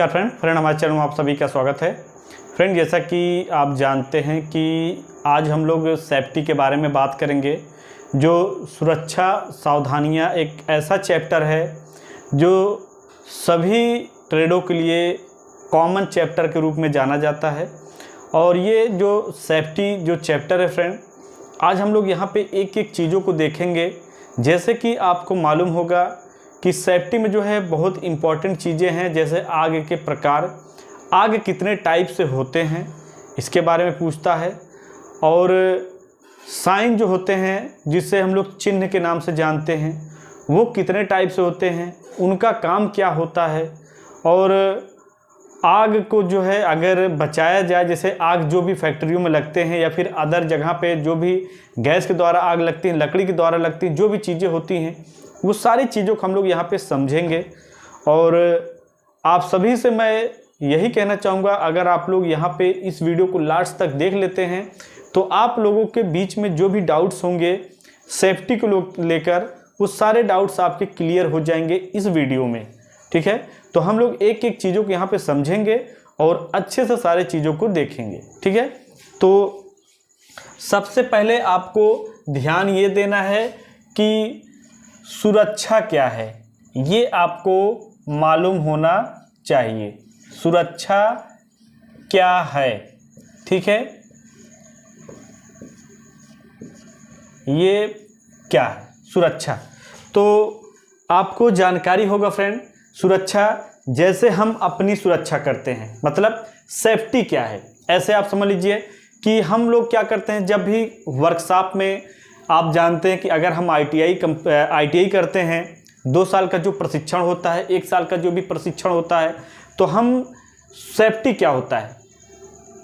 नमस्कार फ्रेंड हमारे चैनल में आप सभी का स्वागत है। फ्रेंड, जैसा कि आप जानते हैं कि आज हम लोग सेफ्टी के बारे में बात करेंगे। जो सुरक्षा सावधानियां एक ऐसा चैप्टर है जो सभी ट्रेडों के लिए कॉमन चैप्टर के रूप में जाना जाता है। और ये जो सेफ्टी जो चैप्टर है फ्रेंड, आज हम लोग यहाँ पे एक एक चीज़ों को देखेंगे। जैसे कि आपको मालूम होगा कि सेफ्टी में जो है बहुत इम्पॉर्टेंट चीज़ें हैं, जैसे आग के प्रकार, आग कितने टाइप से होते हैं इसके बारे में पूछता है। और साइन जो होते हैं जिससे हम लोग चिन्ह के नाम से जानते हैं, वो कितने टाइप से होते हैं, उनका काम क्या होता है। और आग को जो है अगर बचाया जाए, जैसे आग जो भी फैक्ट्रियों में लगते हैं या फिर अदर जगह पे जो भी गैस के द्वारा आग लगती है, लकड़ी के द्वारा लगती है, जो भी चीज़ें होती हैं, वो सारी चीज़ों को हम लोग यहाँ पे समझेंगे। और आप सभी से मैं यही कहना चाहूँगा, अगर आप लोग यहाँ पे इस वीडियो को लास्ट तक देख लेते हैं तो आप लोगों के बीच में जो भी डाउट्स होंगे सेफ्टी को लेकर, वो सारे डाउट्स आपके क्लियर हो जाएंगे इस वीडियो में। ठीक है, तो हम लोग एक एक चीज़ों को यहाँ पे समझेंगे और अच्छे से सारे चीज़ों को देखेंगे। ठीक है, तो सबसे पहले आपको ध्यान ये देना है कि सुरक्षा क्या है, ये आपको मालूम होना चाहिए। सुरक्षा क्या है, ठीक है, ये क्या है सुरक्षा। तो आपको जानकारी होगा फ्रेंड, सुरक्षा जैसे हम अपनी सुरक्षा करते हैं, मतलब सेफ्टी क्या है। ऐसे आप समझ लीजिए कि हम लोग क्या करते हैं, जब भी वर्कशॉप में आप जानते हैं कि अगर हम ITI करते हैं, 2 साल का जो प्रशिक्षण होता है, 1 साल का जो भी प्रशिक्षण होता है, तो हम सेफ्टी क्या होता है,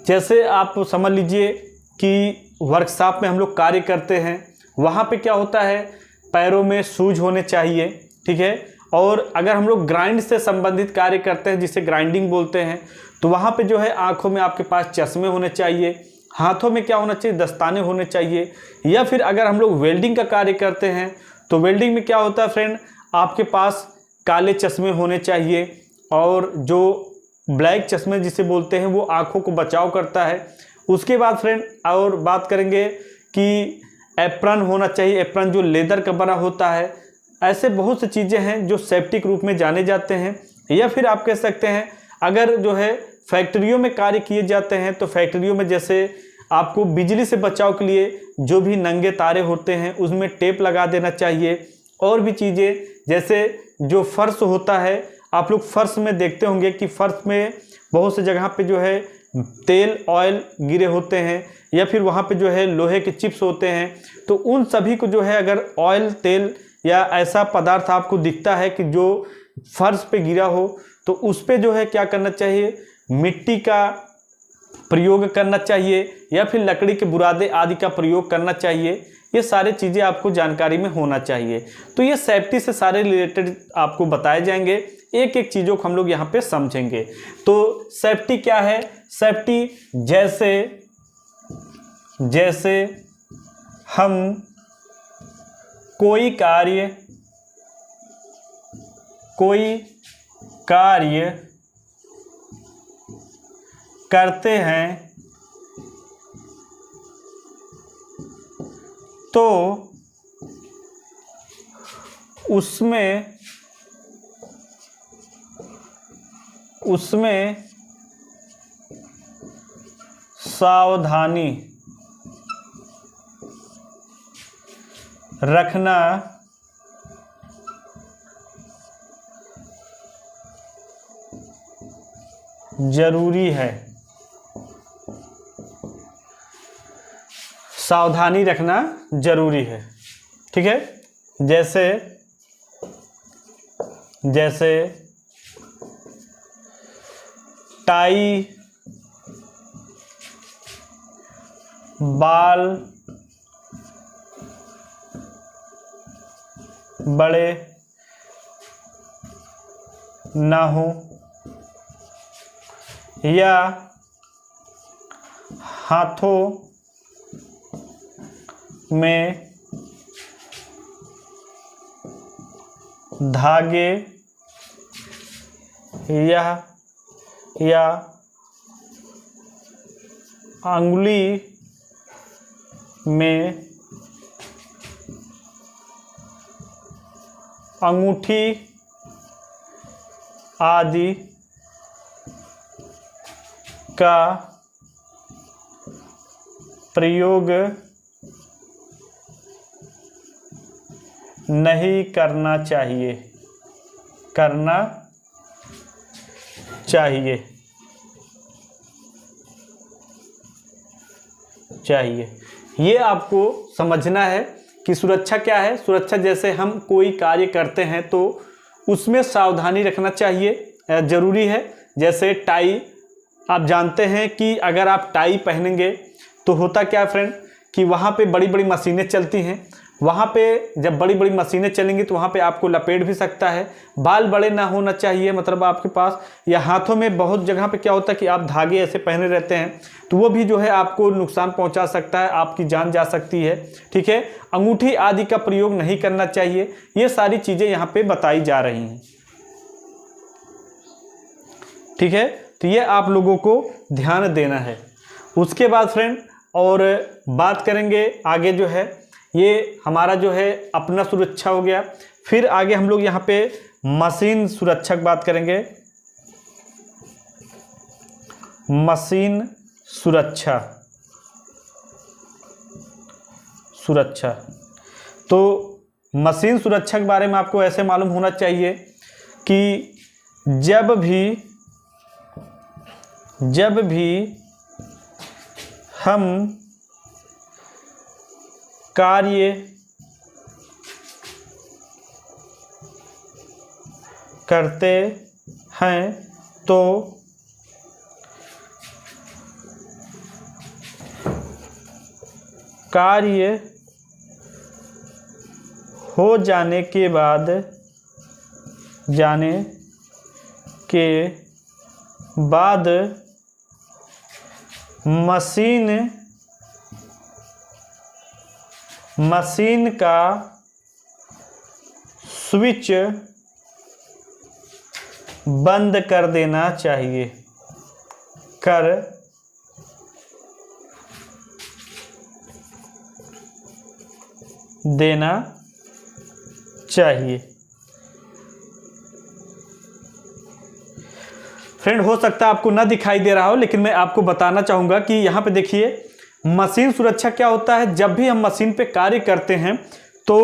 जैसे आप समझ लीजिए कि वर्कशॉप में हम लोग कार्य करते हैं, वहाँ पे क्या होता है, पैरों में शूज होने चाहिए। ठीक है, और अगर हम लोग ग्राइंड से संबंधित कार्य करते हैं, जिसे ग्राइंडिंग बोलते हैं, तो वहाँ पे जो है आँखों में आपके पास चश्मे होने चाहिए, हाथों में क्या होना चाहिए, दस्ताने होने चाहिए। या फिर अगर हम लोग वेल्डिंग का कार्य करते हैं तो वेल्डिंग में क्या होता है फ्रेंड, आपके पास काले चश्मे होने चाहिए, और जो ब्लैक चश्मे जिसे बोलते हैं वो आँखों को बचाव करता है। उसके बाद फ्रेंड और बात करेंगे कि एप्रन होना चाहिए, एप्रन जो लेदर का बना होता है। ऐसे बहुत सी चीज़ें हैं जो सेफ्टी के रूप में जाने जाते हैं। या फिर आप कह सकते हैं, अगर जो है फैक्ट्रियों में कार्य किए जाते हैं, तो फैक्ट्रियों में जैसे आपको बिजली से बचाव के लिए जो भी नंगे तारे होते हैं उसमें टेप लगा देना चाहिए। और भी चीज़ें, जैसे जो फर्श होता है, आप लोग फर्श में देखते होंगे कि फर्श में बहुत से जगह पे जो है तेल ऑयल गिरे होते हैं, या फिर वहाँ पे जो है लोहे के चिप्स होते हैं। तो उन सभी को जो है, अगर ऑयल तेल या ऐसा पदार्थ आपको दिखता है कि जो फर्श पे गिरा हो, तो उस पे जो है क्या करना चाहिए, मिट्टी का प्रयोग करना चाहिए, या फिर लकड़ी के बुरादे आदि का प्रयोग करना चाहिए। ये सारी चीज़ें आपको जानकारी में होना चाहिए। तो ये सेफ्टी से सारे रिलेटेड आपको बताए जाएंगे, एक एक चीज़ों को हम लोग यहाँ पे समझेंगे। तो सेफ्टी क्या है, सेफ्टी जैसे हम कोई कार्य करते हैं तो उसमें सावधानी रखना जरूरी है। सावधानी रखना जरूरी है। ठीक है, जैसे टाई, बाल बड़े ना हो, या हाथों में धागे या या अंगुली में अंगूठी आदि का प्रयोग नहीं करना चाहिए, करना चाहिए, चाहिए। ये आपको समझना है कि सुरक्षा क्या है। सुरक्षा जैसे हम कोई कार्य करते हैं तो उसमें सावधानी रखना चाहिए, ज़रूरी है। जैसे टाई, आप जानते हैं कि अगर आप टाई पहनेंगे तो होता क्या फ्रेंड कि वहाँ पे बड़ी बड़ी मशीनें चलती हैं। वहाँ पे जब बड़ी बड़ी मशीनें चलेंगी तो वहाँ पे आपको लपेट भी सकता है। बाल बड़े ना होना चाहिए, मतलब आपके पास, या हाथों में बहुत जगह पे क्या होता है कि आप धागे ऐसे पहने रहते हैं तो वो भी जो है आपको नुकसान पहुँचा सकता है, आपकी जान जा सकती है। ठीक है, अंगूठी आदि का प्रयोग नहीं करना चाहिए। ये सारी चीज़ें यहाँ पे बताई जा रही हैं। ठीक है, तो ये आप लोगों को ध्यान देना है। उसके बाद फ्रेंड और बात करेंगे आगे, जो है ये हमारा जो है अपना सुरक्षा हो गया। फिर आगे हम लोग यहाँ पे मशीन सुरक्षा की बात करेंगे। मशीन सुरक्षा, सुरक्षा तो मशीन सुरक्षा के बारे में आपको ऐसे मालूम होना चाहिए कि जब भी हम कार्य करते हैं तो कार्य हो जाने के बाद मशीन का स्विच बंद कर देना चाहिए, कर देना चाहिए। फ्रेंड हो सकता है आपको ना दिखाई दे रहा हो, लेकिन मैं आपको बताना चाहूँगा कि यहाँ पे देखिए मशीन सुरक्षा क्या होता है। जब भी हम मशीन पे कार्य करते हैं तो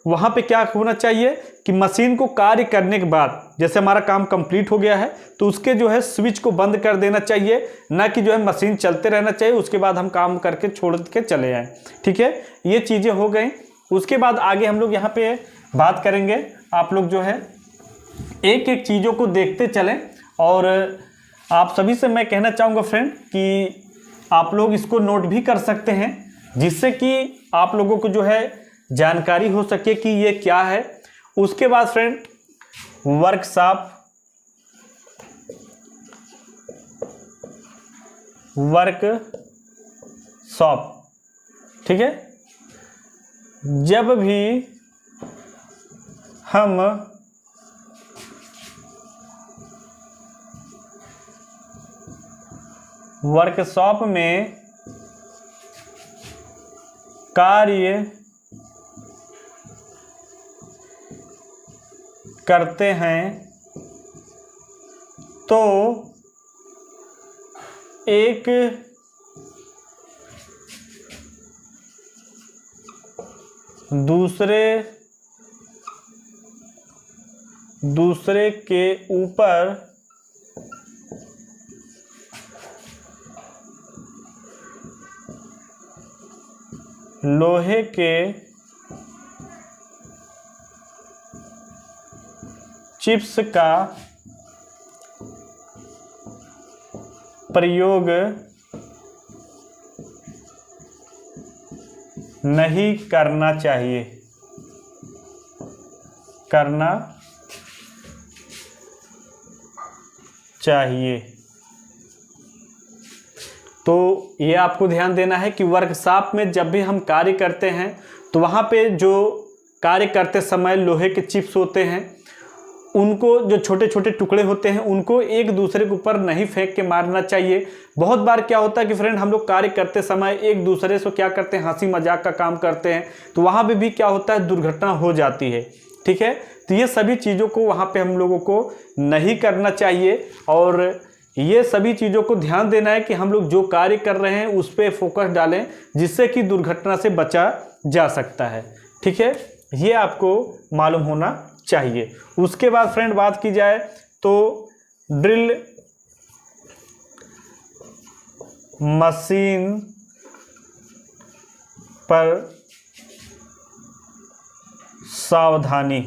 वहाँ पे क्या होना चाहिए कि मशीन को कार्य करने के बाद जैसे हमारा काम कंप्लीट हो गया है तो उसके जो है स्विच को बंद कर देना चाहिए, ना कि जो है मशीन चलते रहना चाहिए उसके बाद हम काम करके छोड़ के चले जाएं। ठीक है, ये चीज़ें हो गई। उसके बाद आगे हम लोग यहाँ पे बात करेंगे। आप लोग जो है एक एक चीज़ों को देखते चलें, और आप सभी से मैं कहना चाहूँगा फ्रेंड कि आप लोग इसको नोट भी कर सकते हैं, जिससे कि आप लोगों को जो है जानकारी हो सके कि ये क्या है। उसके बाद फ्रेंड वर्कशॉप, ठीक है। जब भी हम वर्कशॉप में कार्य करते हैं तो एक दूसरे के ऊपर लोहे के चिप्स का प्रयोग नहीं करना चाहिए, करना चाहिए। तो ये आपको ध्यान देना है कि वर्कशॉप में जब भी हम कार्य करते हैं तो वहाँ पे जो कार्य करते समय लोहे के चिप्स होते हैं उनको जो छोटे छोटे टुकड़े होते हैं उनको एक दूसरे के ऊपर नहीं फेंक के मारना चाहिए। बहुत बार क्या होता है कि फ्रेंड हम लोग कार्य करते समय एक दूसरे से क्या करते हैं, हंसी मजाक का काम करते हैं, तो वहाँ पे भी क्या होता है, दुर्घटना हो जाती है। ठीक है, तो ये सभी चीज़ों को वहाँ पे हम लोगों को नहीं करना चाहिए और ये सभी चीज़ों को ध्यान देना है कि हम लोग जो कार्य कर रहे हैं उस पर फोकस डालें, जिससे कि दुर्घटना से बचा जा सकता है। ठीक है, ये आपको मालूम होना चाहिए। उसके बाद फ्रेंड बात की जाए तो ड्रिल मशीन पर सावधानी।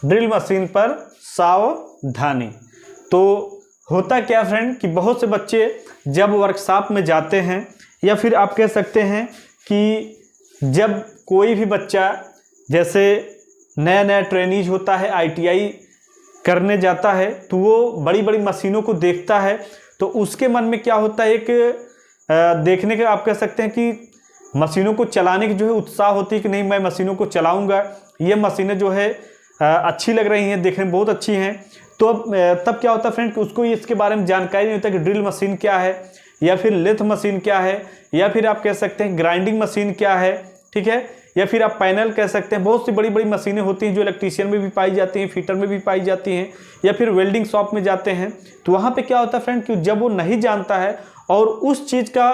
ड्रिल मशीन पर सावधानी। तो होता क्या फ्रेंड कि बहुत से बच्चे जब वर्कशॉप में जाते हैं या फिर आप कह सकते हैं कि जब कोई भी बच्चा जैसे नया नया ट्रेनीज होता है, आईटीआई करने जाता है, तो वो बड़ी बड़ी मशीनों को देखता है, तो उसके मन में क्या होता है, एक देखने के आप कह सकते हैं कि मशीनों को चलाने की जो है उत्साह होती है कि नहीं मैं मशीनों को चलाऊंगा, ये मशीनें जो है अच्छी लग रही हैं, देखने में बहुत अच्छी हैं। तो तब क्या होता है फ्रेंड कि उसको इसके बारे में जानकारी नहीं होता कि ड्रिल मशीन क्या है या फिर लेथ मशीन क्या है या फिर आप कह सकते हैं ग्राइंडिंग मशीन क्या है। ठीक है, या फिर आप पैनल कह सकते हैं। बहुत सी बड़ी बड़ी मशीनें होती हैं जो इलेक्ट्रीशियन में भी पाई जाती हैं, फिटर में भी पाई जाती हैं, या फिर वेल्डिंग शॉप में जाते हैं। तो वहाँ पे क्या होता है फ्रेंड कि जब वो नहीं जानता है और उस चीज़ का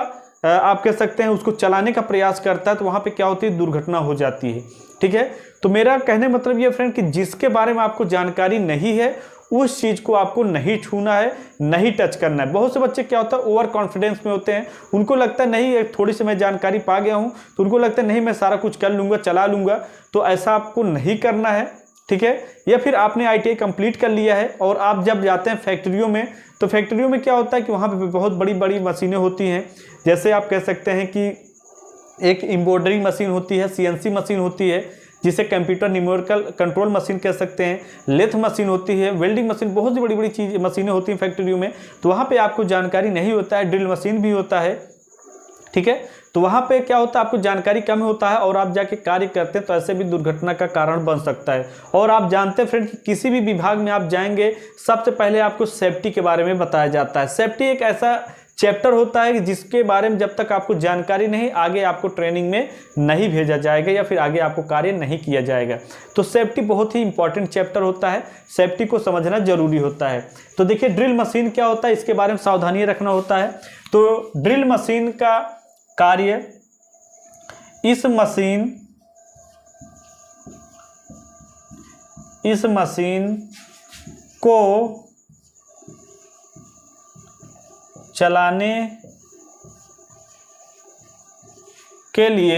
आप कह सकते हैं उसको चलाने का प्रयास करता है, तो वहाँ पे क्या होती है, दुर्घटना हो जाती है। ठीक है, तो मेरा कहने मतलब ये फ्रेंड कि जिसके बारे में आपको जानकारी नहीं है उस चीज़ को आपको नहीं छूना है, नहीं टच करना है। बहुत से बच्चे क्या होता है ओवर कॉन्फिडेंस में होते हैं, उनको लगता है नहीं थोड़ी सी मैं जानकारी पा गया हूँ, तो उनको लगता है नहीं मैं सारा कुछ कर लूँगा, चला लूँगा। तो ऐसा आपको नहीं करना है। ठीक है, या फिर आपने आईटीआई कंप्लीट कर लिया है और आप जब जाते हैं फैक्ट्रियों में, तो फैक्ट्रियों में क्या होता है कि वहाँ पर बहुत बड़ी बड़ी मशीनें होती हैं। जैसे आप कह सकते हैं कि एक एम्ब्रॉयडरी मशीन होती है, सीएनसी मशीन होती है जिसे कंप्यूटर न्यूमेरिकल कंट्रोल मशीन कह सकते हैं, लेथ मशीन होती है, वेल्डिंग मशीन, बहुत सी बड़ी बड़ी चीज़ मशीनें होती हैं फैक्ट्रियों में। तो वहाँ पे आपको जानकारी नहीं होता है, ड्रिल मशीन भी होता है। ठीक है, तो वहाँ पे क्या होता है आपको जानकारी कम होता है और आप जाके कार्य करते हैं तो ऐसे भी दुर्घटना का कारण बन सकता है। और आप जानते हैं फ्रेंड कि किसी भी विभाग में आप जाएंगे सबसे पहले आपको सेफ्टी के बारे में बताया जाता है। सेफ्टी एक ऐसा चैप्टर होता है कि जिसके बारे में जब तक आपको जानकारी नहीं, आगे आपको ट्रेनिंग में नहीं भेजा जाएगा या फिर आगे आपको कार्य नहीं किया जाएगा। तो सेफ्टी बहुत ही इंपॉर्टेंट चैप्टर होता है, सेफ्टी को समझना जरूरी होता है। तो देखिए ड्रिल मशीन क्या होता है, इसके बारे में सावधानी रखना होता है। तो ड्रिल मशीन का कार्य इस मशीन को चलाने के लिए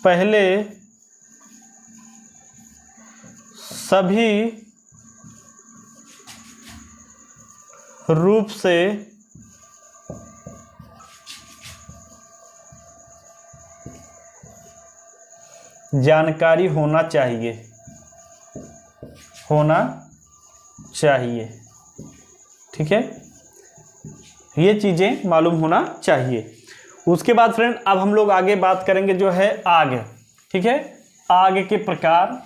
पहले सभी रूप से जानकारी होना चाहिए। ठीक है, ये चीज़ें मालूम होना चाहिए। उसके बाद फ्रेंड अब हम लोग आगे बात करेंगे जो है आग। ठीक है, आग के प्रकार।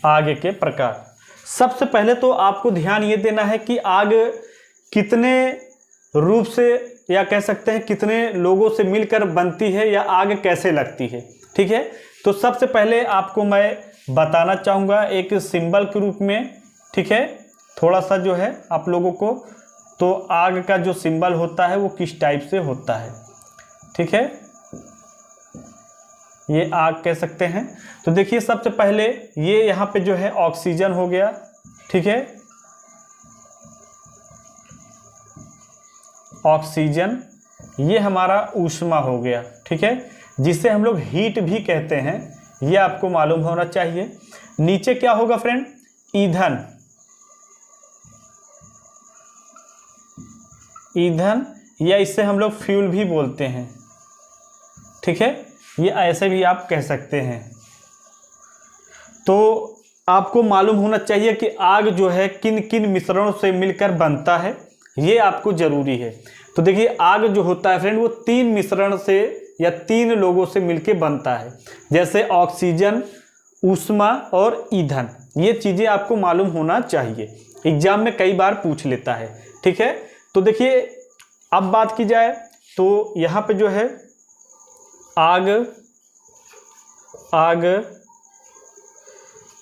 आग के प्रकार, सबसे पहले तो आपको ध्यान ये देना है कि आग कितने रूप से या कह सकते हैं कितने लोगों से मिलकर बनती है या आग कैसे लगती है। ठीक है, तो सबसे पहले आपको मैं बताना चाहूँगा एक सिंबल के रूप में। ठीक है, थोड़ा सा जो है आप लोगों को, तो आग का जो सिंबल होता है वो किस टाइप से होता है। ठीक है, ये आग कह सकते हैं। तो देखिए सबसे पहले ये यहाँ पे जो है ऑक्सीजन हो गया। ठीक है, ऑक्सीजन, ये हमारा ऊष्मा हो गया। ठीक है, जिसे हम लोग हीट भी कहते हैं, ये आपको मालूम होना चाहिए। नीचे क्या होगा फ्रेंड, ईंधन। ईंधन, या इसे हम लोग फ्यूल भी बोलते हैं, ठीक है, ये ऐसे भी आप कह सकते हैं। तो आपको मालूम होना चाहिए कि आग जो है किन किन मिश्रणों से मिलकर बनता है, ये आपको ज़रूरी है। तो देखिए आग जो होता है फ्रेंड वो 3 मिश्रण से या 3 लोगों से मिलके बनता है, जैसे ऑक्सीजन, ऊष्मा और ईंधन। ये चीज़ें आपको मालूम होना चाहिए, एग्जाम में कई बार पूछ लेता है, ठीक है। तो देखिए अब बात की जाए तो यहाँ पे जो है आग,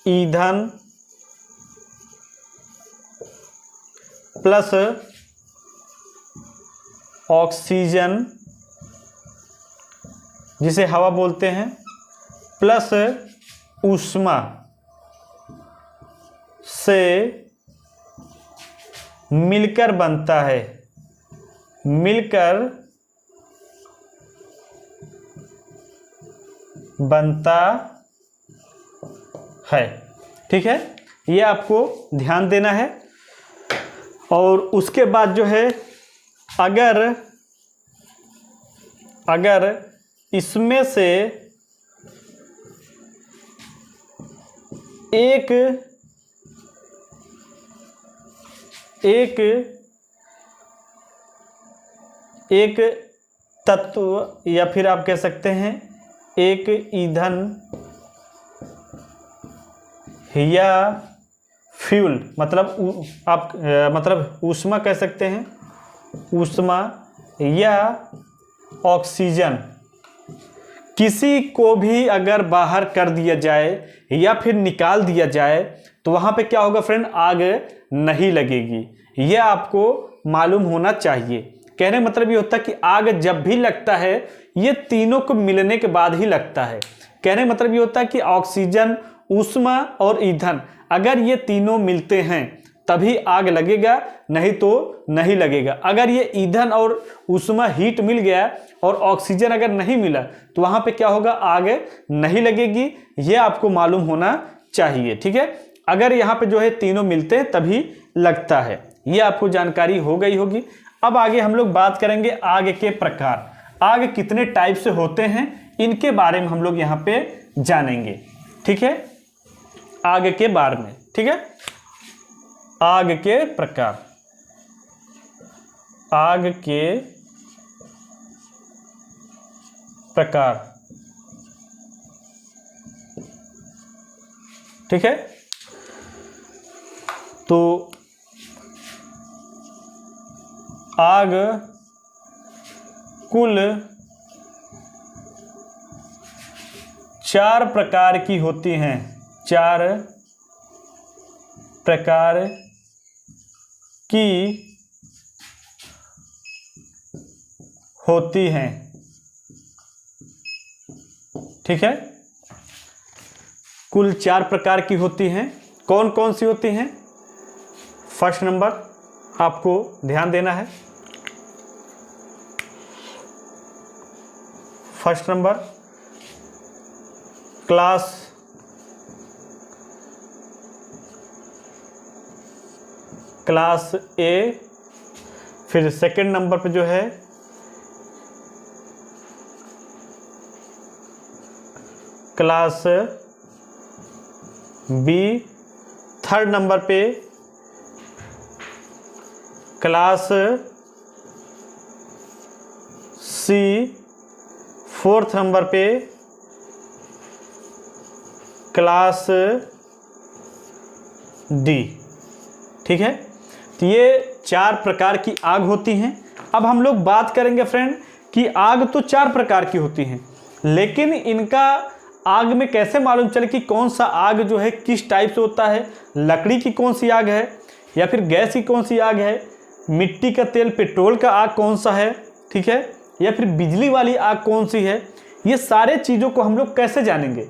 ईंधन प्लस ऑक्सीजन जिसे हवा बोलते हैं प्लस ऊष्मा से मिलकर बनता है, ठीक है, ये आपको ध्यान देना है। और उसके बाद जो है अगर इसमें से एक तत्व, या फिर आप कह सकते हैं एक ईंधन या फ्यूल, मतलब ऊष्मा कह सकते हैं, ऊष्मा या ऑक्सीजन, किसी को भी अगर बाहर कर दिया जाए या फिर निकाल दिया जाए तो वहाँ पे क्या होगा फ्रेंड, आग नहीं लगेगी। यह आपको मालूम होना चाहिए। कहने मतलब ये होता है कि आग जब भी लगता है ये तीनों को मिलने के बाद ही लगता है। कहने मतलब ये होता है कि ऑक्सीजन, ऊष्मा और ईंधन अगर ये तीनों मिलते हैं तभी आग लगेगा, नहीं तो नहीं लगेगा। अगर ये ईंधन और ऊष्मा हीट मिल गया और ऑक्सीजन अगर नहीं मिला तो वहाँ पे क्या होगा, आग नहीं लगेगी। ये आपको मालूम होना चाहिए, ठीक है। अगर यहाँ पे जो है तीनों मिलते हैं तभी लगता है, ये आपको जानकारी हो गई होगी। अब आगे हम लोग बात करेंगे आग के प्रकार। आग कितने टाइप से होते हैं इनके बारे में हम लोग यहाँ पे जानेंगे, ठीक है, आग के बारे में, ठीक है। आग के प्रकार, ठीक है। तो आग कुल 4 प्रकार की होती हैं, 4 प्रकार की होती हैं, ठीक है। कुल 4 प्रकार की होती हैं। कौन कौन सी होती हैं? फर्स्ट नंबर आपको ध्यान देना है। फर्स्ट नंबर क्लास ए, फिर सेकंड नंबर पे जो है क्लास बी, थर्ड नंबर पे क्लास सी, फोर्थ नंबर पे क्लास डी, ठीक है। तो ये 4 प्रकार की आग होती हैं। अब हम लोग बात करेंगे फ्रेंड कि आग तो 4 प्रकार की होती हैं, लेकिन इनका आग में कैसे मालूम चले कि कौन सा आग जो है किस टाइप से होता है, लकड़ी की कौन सी आग है या फिर गैस की कौन सी आग है, मिट्टी का तेल पेट्रोल का आग कौन सा है, ठीक है, या फिर बिजली वाली आग कौन सी है। ये सारे चीज़ों को हम लोग कैसे जानेंगे,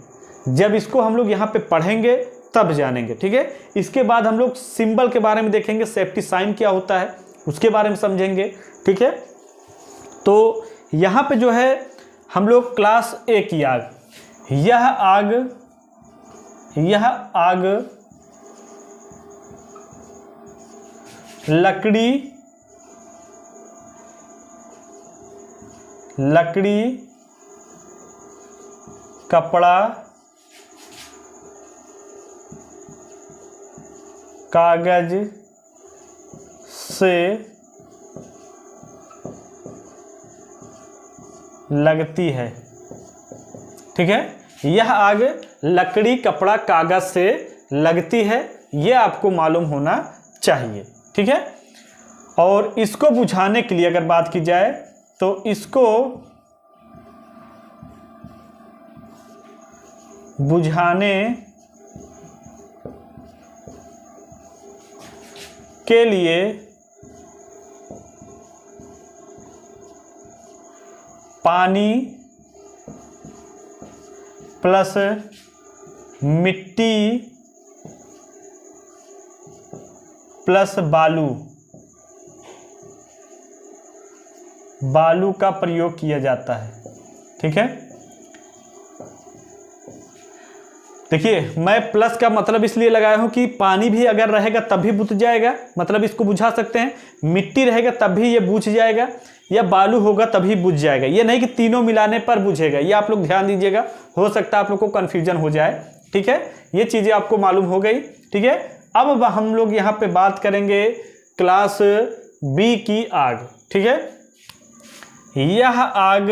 जब इसको हम लोग यहाँ पे पढ़ेंगे तब जानेंगे, ठीक है। इसके बाद हम लोग सिंबल के बारे में देखेंगे, सेफ्टी साइन क्या होता है उसके बारे में समझेंगे, ठीक है। तो यहाँ पे जो है हम लोग क्लास ए की आग, यह आग लकड़ी लकड़ी, कपड़ा, कागज से लगती है। ठीक है, यह आग लकड़ी, कपड़ा, कागज से लगती है, यह आपको मालूम होना चाहिए। ठीक है, और इसको बुझाने के लिए अगर बात की जाए तो इसको बुझाने के लिए पानी प्लस मिट्टी प्लस बालू का प्रयोग किया जाता है। ठीक है, देखिए मैं प्लस का मतलब इसलिए लगाया हूं कि पानी भी अगर रहेगा तब भी बुझ जाएगा, मतलब इसको बुझा सकते हैं। मिट्टी रहेगा तब भी ये बुझ जाएगा, या बालू होगा तभी बुझ जाएगा। ये नहीं कि तीनों मिलाने पर बुझेगा, ये आप लोग ध्यान दीजिएगा, हो सकता है आप लोग को कन्फ्यूजन हो जाए। ठीक है, ये चीज़ें आपको मालूम हो गई। ठीक है, अब हम लोग यहाँ पे बात करेंगे क्लास बी की आग। ठीक है, यह आग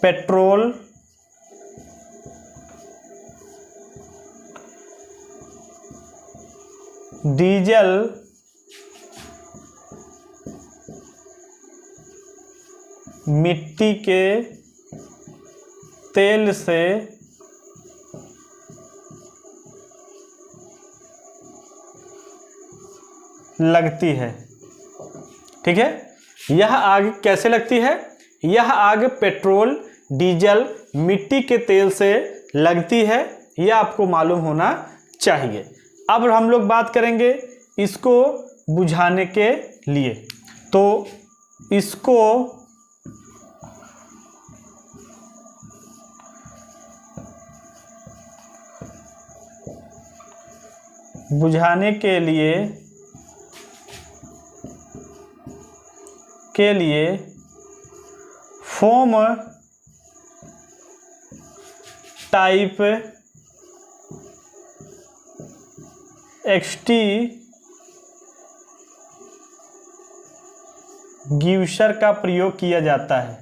पेट्रोल, डीजल, मिट्टी के तेल से लगती है। ठीक है, यह आग कैसे लगती है? यह आग पेट्रोल, डीजल, मिट्टी के तेल से लगती है, यह आपको मालूम होना चाहिए। अब हम लोग बात करेंगे इसको बुझाने के लिए। तो इसको बुझाने के लिए फोम टाइप एक्सटिंग्विशर का प्रयोग किया जाता है।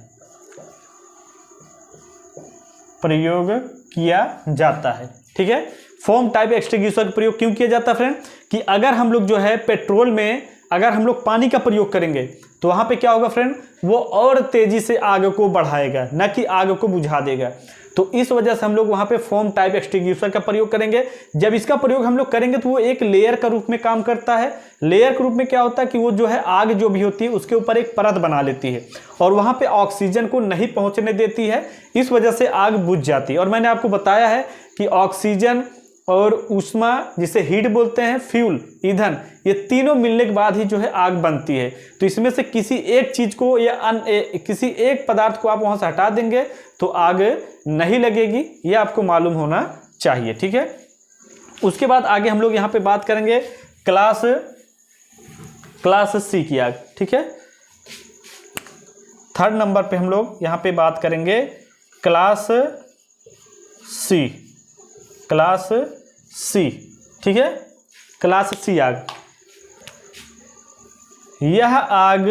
ठीक है, फोम टाइप एक्सटिंग्विशर का प्रयोग क्यों किया जाता है फ्रेंड? कि अगर हम लोग जो है पेट्रोल में अगर हम लोग पानी का प्रयोग करेंगे तो वहां पे क्या होगा फ्रेंड, वो और तेजी से आग को बढ़ाएगा, न कि आग को बुझा देगा। तो इस वजह से हम लोग वहां पे फोम टाइप एक्सटिंग्विशर का प्रयोग करेंगे। जब इसका प्रयोग हम लोग करेंगे तो वो एक लेयर का रूप में काम करता है। लेयर के रूप में क्या होता है कि वो जो है आग जो भी होती है उसके ऊपर एक परत बना लेती है और वहां पे ऑक्सीजन को नहीं पहुंचने देती है, इस वजह से आग बुझ जाती है। और मैंने आपको बताया है कि ऑक्सीजन और ऊष्मा, जिसे हीट बोलते हैं, फ्यूल, ईंधन, ये तीनों मिलने के बाद ही जो है आग बनती है। तो इसमें से किसी एक चीज को या किसी एक पदार्थ को आप वहां से हटा देंगे तो आग नहीं लगेगी, ये आपको मालूम होना चाहिए। ठीक है, उसके बाद आगे हम लोग यहाँ पे बात करेंगे क्लास सी की आग। ठीक है, 3rd नंबर पे हम लोग यहाँ पे बात करेंगे क्लास सी। ठीक है, क्लास सी आग। यह आग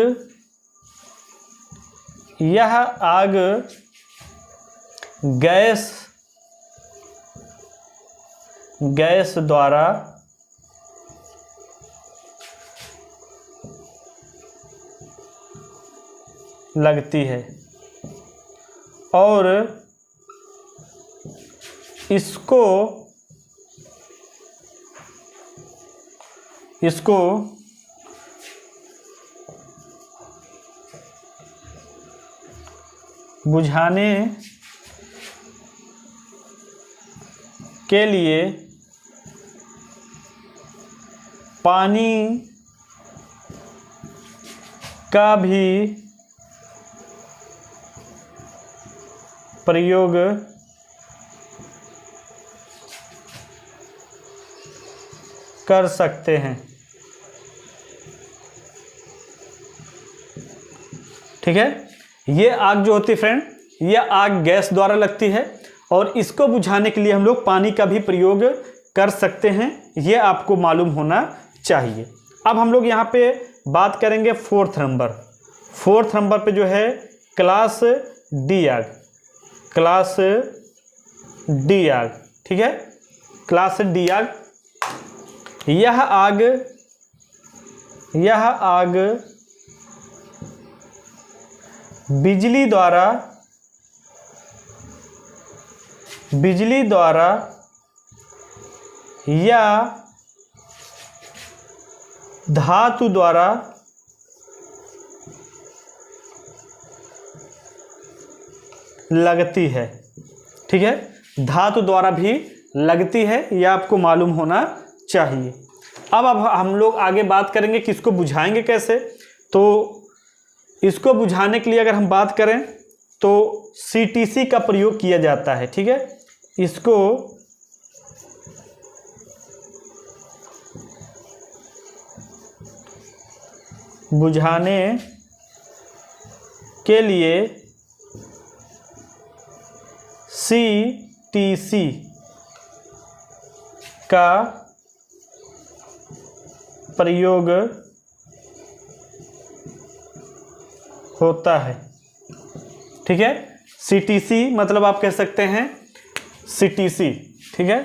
गैस द्वारा लगती है और इसको बुझाने के लिए पानी का भी प्रयोग कर सकते हैं। ठीक है। ये आग जो होती है फ्रेंड, ये आग गैस द्वारा लगती है और इसको बुझाने के लिए हम लोग पानी का भी प्रयोग कर सकते हैं, ये आपको मालूम होना चाहिए। अब हम लोग यहाँ पे बात करेंगे फोर्थ नंबर पे जो है क्लास डी आग, क्लास डी आग, ठीक है। क्लास डी आग, यह आग बिजली द्वारा या धातु द्वारा लगती है, ठीक है। धातु द्वारा भी लगती है, यह आपको मालूम होना चाहिए। अब हम लोग आगे बात करेंगे कि इसको बुझाएंगे कैसे। तो इसको बुझाने के लिए अगर हम बात करें तो CTC का प्रयोग किया जाता है, ठीक है। इसको बुझाने के लिए CTC का प्रयोग होता है, ठीक है। CTC मतलब आप कह सकते हैं CTC, ठीक है।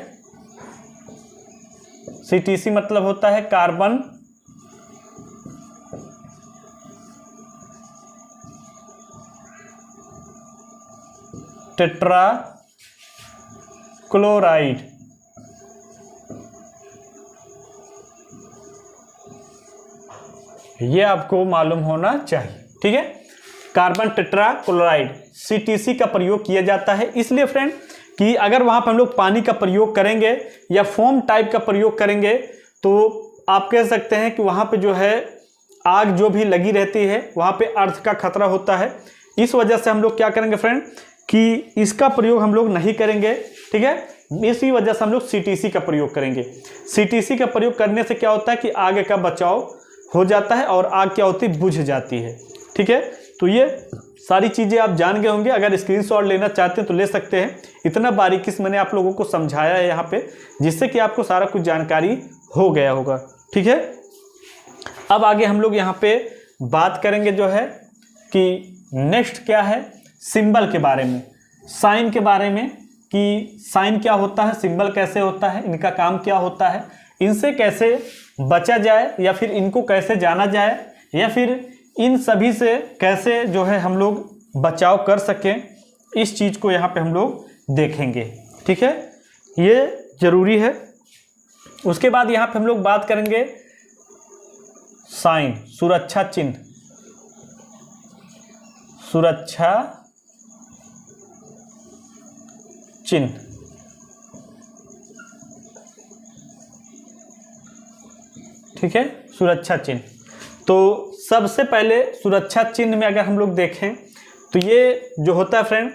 CTC मतलब होता है कार्बन टेट्रा क्लोराइड, ये आपको मालूम होना चाहिए, ठीक है। कार्बन टेट्रा क्लोराइड CTC का प्रयोग किया जाता है, इसलिए फ्रेंड कि अगर वहां पर हम लोग पानी का प्रयोग करेंगे या फोम टाइप का प्रयोग करेंगे तो आप कह सकते हैं कि वहां पे जो है आग जो भी लगी रहती है वहां पे अर्थ का खतरा होता है। इस वजह से हम लोग क्या करेंगे फ्रेंड कि इसका प्रयोग हम लोग नहीं करेंगे, ठीक है। इसी वजह से हम लोग CTC का प्रयोग करेंगे। CTC का प्रयोग करने से क्या होता है कि आग का बचाव हो जाता है और आग क्या होती है, बुझ जाती है, ठीक है। तो ये सारी चीज़ें आप जान गए होंगे, अगर स्क्रीनशॉट लेना चाहते हैं तो ले सकते हैं। इतना बारीकी से मैंने आप लोगों को समझाया है यहाँ पे, जिससे कि आपको सारा कुछ जानकारी हो गया होगा, ठीक है। अब आगे हम लोग यहाँ पे बात करेंगे जो है कि नेक्स्ट क्या है, सिंबल के बारे में, साइन के बारे में, कि साइन क्या होता है, सिंबल कैसे होता है, इनका काम क्या होता है, इनसे कैसे बचा जाए या फिर इनको कैसे जाना जाए या फिर इन सभी से कैसे जो है हम लोग बचाव कर सकें, इस चीज़ को यहाँ पे हम लोग देखेंगे, ठीक है। ये ज़रूरी है। उसके बाद यहाँ पे हम लोग बात करेंगे साइन, सुरक्षा चिन्ह, सुरक्षा चिन्ह, ठीक है, सुरक्षा चिन्ह। तो सबसे पहले सुरक्षा चिन्ह में अगर हम लोग देखें तो ये जो होता है फ्रेंड,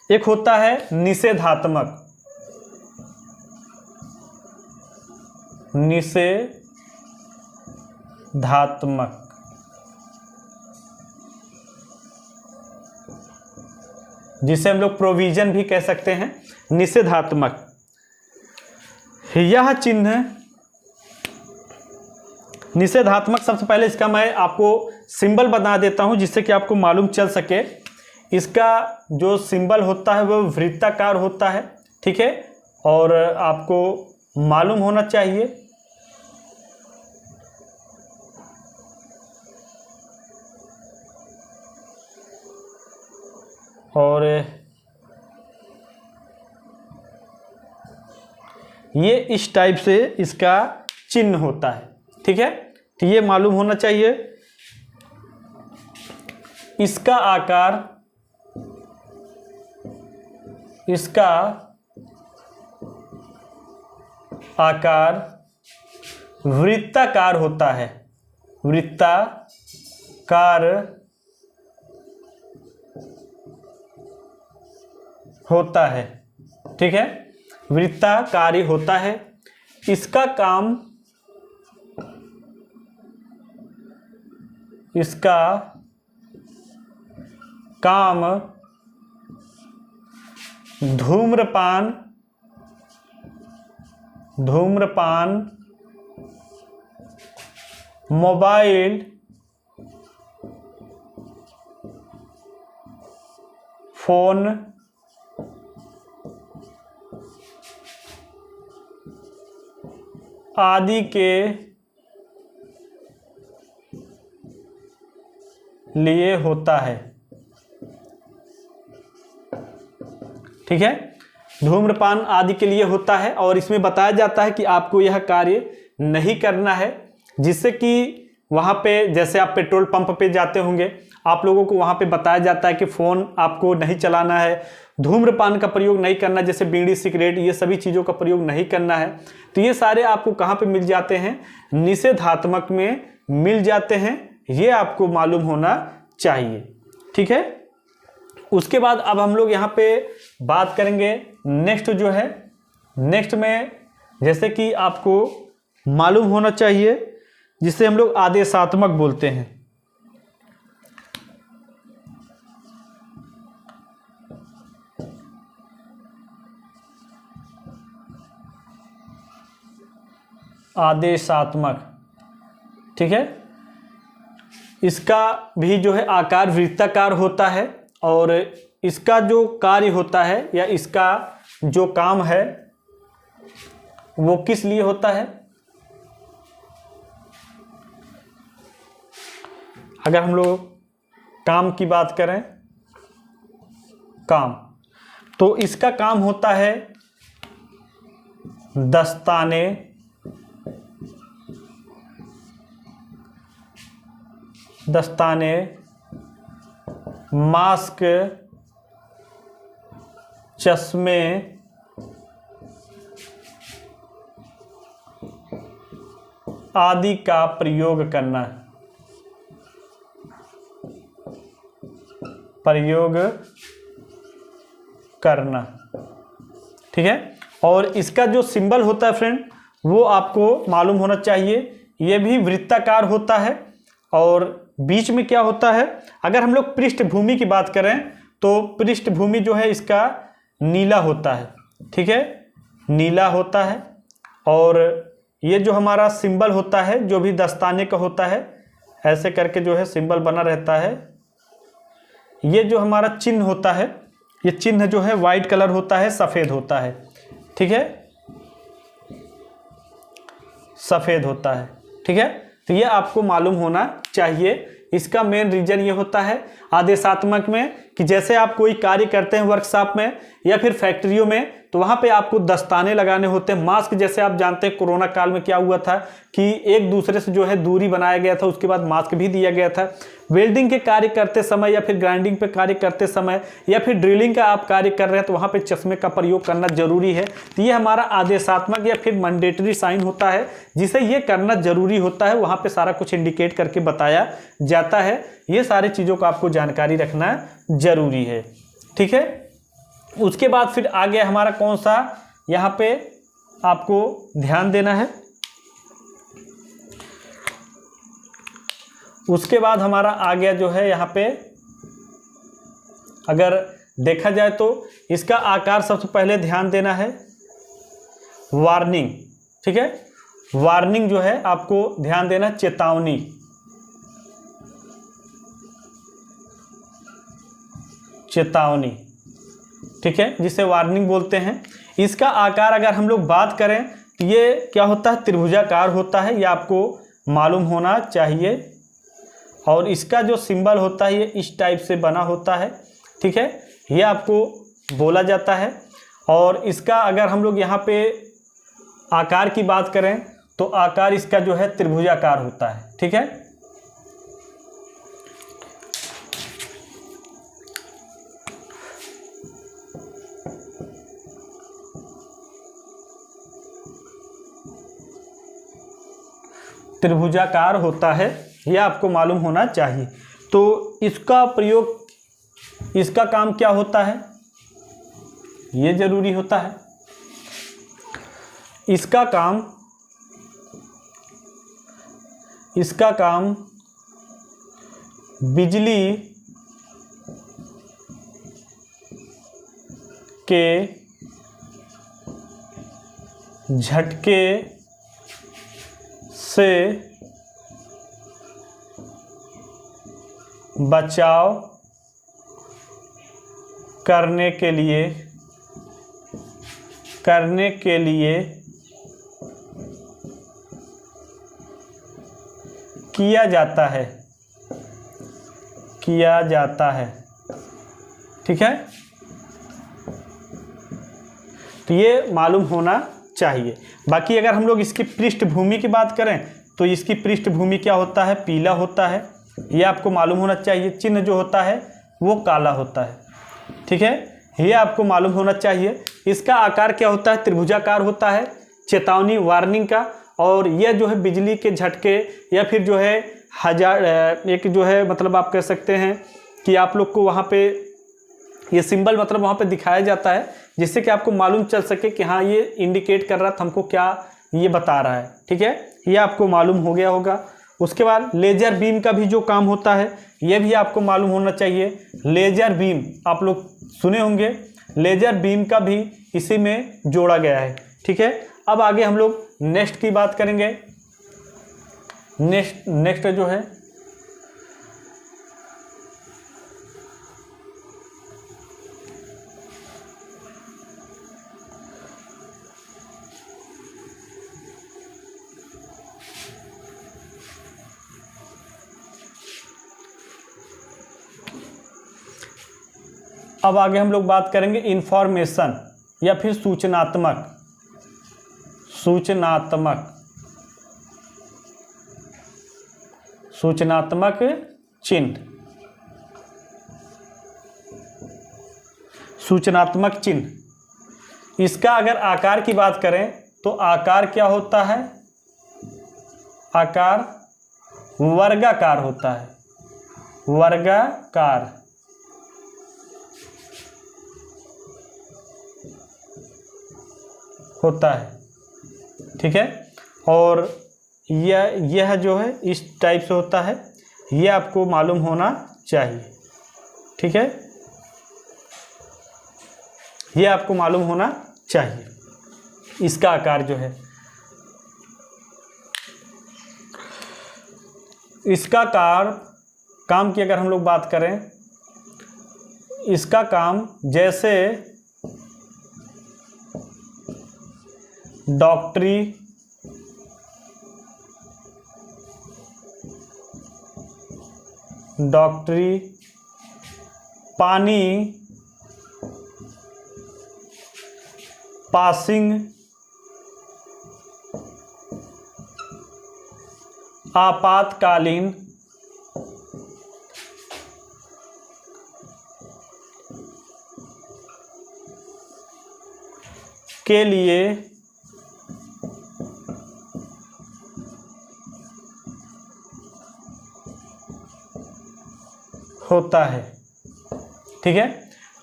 एक होता है निषेधात्मक, निषेधात्मक, जिसे हम लोग प्रोविजन भी कह सकते हैं, निषेधात्मक। यह चिन्ह निषेधात्मक, सबसे पहले इसका मैं आपको सिंबल बता देता हूं जिससे कि आपको मालूम चल सके। इसका जो सिंबल होता है वो वृत्ताकार होता है, ठीक है, और आपको मालूम होना चाहिए। और ये इस टाइप से इसका चिन्ह होता है, ठीक है। तो ये मालूम होना चाहिए। इसका आकार वृत्ताकार होता है, वृत्ताकार होता है, ठीक है, वृत्ताकारी होता है। इसका काम काम धूम्रपान मोबाइल फोन आदि के लिए होता है। ठीक है, धूम्रपान आदि के लिए होता है और इसमें बताया जाता है कि आपको यह कार्य नहीं करना है, जिससे कि वहाँ पे जैसे आप पेट्रोल पंप पे जाते होंगे, आप लोगों को वहाँ पे बताया जाता है कि फ़ोन आपको नहीं चलाना है, धूम्रपान का प्रयोग नहीं करना, जैसे बीड़ी सिगरेट ये सभी चीज़ों का प्रयोग नहीं करना है। तो ये सारे आपको कहाँ पे मिल जाते हैं? निषेधात्मक में मिल जाते हैं, ये आपको मालूम होना चाहिए। ठीक है, उसके बाद अब हम लोग यहाँ पे बात करेंगे नेक्स्ट जो है, नेक्स्ट में जैसे कि आपको मालूम होना चाहिए जिसे हम लोग आदेशात्मक बोलते हैं। आदेशात्मक, ठीक है, इसका भी जो है आकार वृत्ताकार होता है और इसका जो कार्य होता है या इसका जो काम है वो किस लिए होता है? अगर हम लोग काम की बात करें, काम, तो इसका काम होता है दस्ताने, मास्क, चश्मे आदि का प्रयोग करना। ठीक है, और इसका जो सिंबल होता है फ्रेंड वो आपको मालूम होना चाहिए, ये भी वृत्ताकार होता है और बीच में क्या होता है? अगर हम लोग पृष्ठभूमि की बात करें तो पृष्ठभूमि जो है इसका नीला होता है। ठीक है, नीला होता है और ये जो हमारा सिंबल होता है जो भी दस्ताने का होता है, ऐसे करके जो है सिंबल बना रहता है। ये जो हमारा चिन्ह होता है, ये चिन्ह जो है वाइट कलर होता है, सफ़ेद होता है। ठीक है, सफ़ेद होता है। ठीक है, तो ये आपको मालूम होना चाहिए। इसका मेन रीजन ये होता है आदेशात्मक में कि जैसे आप कोई कार्य करते हैं वर्कशॉप में या फिर फैक्ट्रियों में, तो वहाँ पे आपको दस्ताने लगाने होते हैं। मास्क, जैसे आप जानते हैं कोरोना काल में क्या हुआ था कि एक दूसरे से जो है दूरी बनाया गया था, उसके बाद मास्क भी दिया गया था। वेल्डिंग के कार्य करते समय या फिर ग्राइंडिंग पे कार्य करते समय या फिर ड्रिलिंग का आप कार्य कर रहे हैं तो वहाँ पे चश्मे का प्रयोग करना जरूरी है। तो ये हमारा आदेशात्मक या फिर मैंडेटरी साइन होता है जिसे ये करना जरूरी होता है, वहाँ पे सारा कुछ इंडिकेट करके बताया जाता है। ये सारी चीज़ों का आपको जानकारी रखना जरूरी है। ठीक है, उसके बाद फिर आ गया हमारा कौन सा, यहाँ पे आपको ध्यान देना है। उसके बाद हमारा आ गया जो है यहाँ पे, अगर देखा जाए तो इसका आकार सबसे पहले ध्यान देना है वार्निंग। ठीक है, वार्निंग जो है आपको ध्यान देना, चेतावनी। चेतावनी, ठीक है, जिसे वार्निंग बोलते हैं। इसका आकार अगर हम लोग बात करें तो ये क्या होता है? त्रिभुजाकार होता है, ये आपको मालूम होना चाहिए। और इसका जो सिंबल होता है ये इस टाइप से बना होता है। ठीक है, ये आपको बोला जाता है। और इसका अगर हम लोग यहाँ पे आकार की बात करें तो आकार इसका जो है त्रिभुजाकार होता है। ठीक है, त्रिभुजाकार होता है, यह आपको मालूम होना चाहिए। तो इसका प्रयोग, इसका काम क्या होता है ये जरूरी होता है। इसका काम बिजली के झटके से बचाव करने के लिए किया जाता है। ठीक है, तो ये मालूम होना चाहिए। बाकी अगर हम लोग इसकी पृष्ठभूमि की बात करें तो इसकी पृष्ठभूमि क्या होता है, पीला होता है, ये आपको मालूम होना चाहिए। चिन्ह जो होता है वो काला होता है। ठीक है, ये आपको मालूम होना चाहिए। इसका आकार क्या होता है, त्रिभुजाकार होता है, चेतावनी वार्निंग का। और यह जो है बिजली के झटके या फिर जो है एक जो है मतलब आप कह सकते हैं कि आप लोग को वहाँ पे ये सिंबल मतलब वहाँ पे दिखाया जाता है, जिससे कि आपको मालूम चल सके कि हाँ ये इंडिकेट कर रहा था हमको, क्या ये बता रहा है। ठीक है, ये आपको मालूम हो गया होगा। उसके बाद लेजर बीम का भी जो काम होता है ये भी आपको मालूम होना चाहिए। लेजर बीम आप लोग सुने होंगे, लेजर बीम का भी इसी में जोड़ा गया है। ठीक है, अब आगे हम लोग नेक्स्ट की बात करेंगे। नेक्स्ट जो है अब आगे हम लोग बात करेंगे इंफॉर्मेशन या फिर सूचनात्मक चिन्ह। सूचनात्मक चिन्ह, इसका अगर आकार की बात करें तो आकार क्या होता है, आकार वर्गाकार होता है, वर्गाकार। होता है। ठीक है, और यह जो है इस टाइप से होता है, ये आपको मालूम होना चाहिए। ठीक है, ये आपको मालूम होना चाहिए इसका आकार जो है। इसका काम की अगर हम लोग बात करें, इसका काम जैसे डॉक्टरी, पानी, पासिंग, आपातकालीन, के लिए होता है। ठीक है,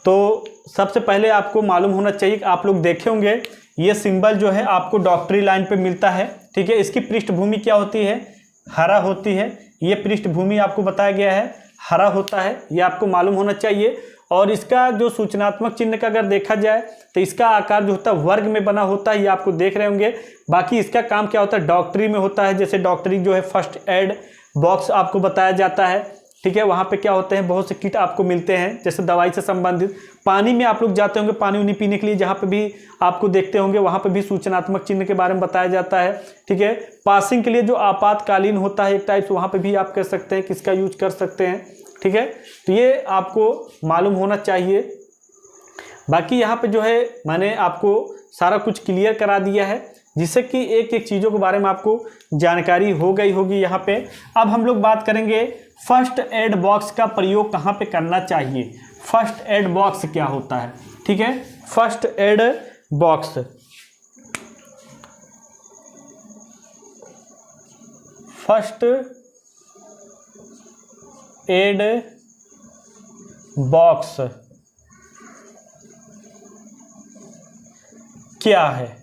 तो सबसे पहले आपको मालूम होना चाहिए कि आप लोग देखे होंगे ये सिंबल जो है आपको डॉक्टरी लाइन पे मिलता है। ठीक है, इसकी पृष्ठभूमि क्या होती है, हरा होती है। ये पृष्ठभूमि आपको बताया गया है हरा होता है, ये आपको मालूम होना चाहिए। और इसका जो सूचनात्मक चिन्ह का अगर देखा जाए तो इसका आकार जो होता है वर्ग में बना होता है, ये आपको देख रहे होंगे। बाकी इसका काम क्या होता है, डॉक्टरी में होता है। जैसे डॉक्टरी जो है फर्स्ट एड बॉक्स आपको बताया जाता है। ठीक है, वहाँ पे क्या होते हैं, बहुत से किट आपको मिलते हैं जैसे दवाई से संबंधित। पानी में आप लोग जाते होंगे पानी उनी पीने के लिए, जहाँ पे भी आपको देखते होंगे वहाँ पे भी सूचनात्मक चिन्ह के बारे में बताया जाता है। ठीक है, पासिंग के लिए जो आपातकालीन होता है एक टाइप से, वहाँ पे भी आप कह सकते हैं किसका यूज कर सकते हैं। ठीक है, तो ये आपको मालूम होना चाहिए। बाकी यहाँ पे जो है मैंने आपको सारा कुछ क्लियर करा दिया है, जिससे कि एक एक चीज़ों के बारे में आपको जानकारी हो गई होगी यहाँ पे। अब हम लोग बात करेंगे फर्स्ट एड बॉक्स का प्रयोग कहाँ पे करना चाहिए। फर्स्ट एड बॉक्स क्या होता है। ठीक है, first aid box, first aid box क्या है।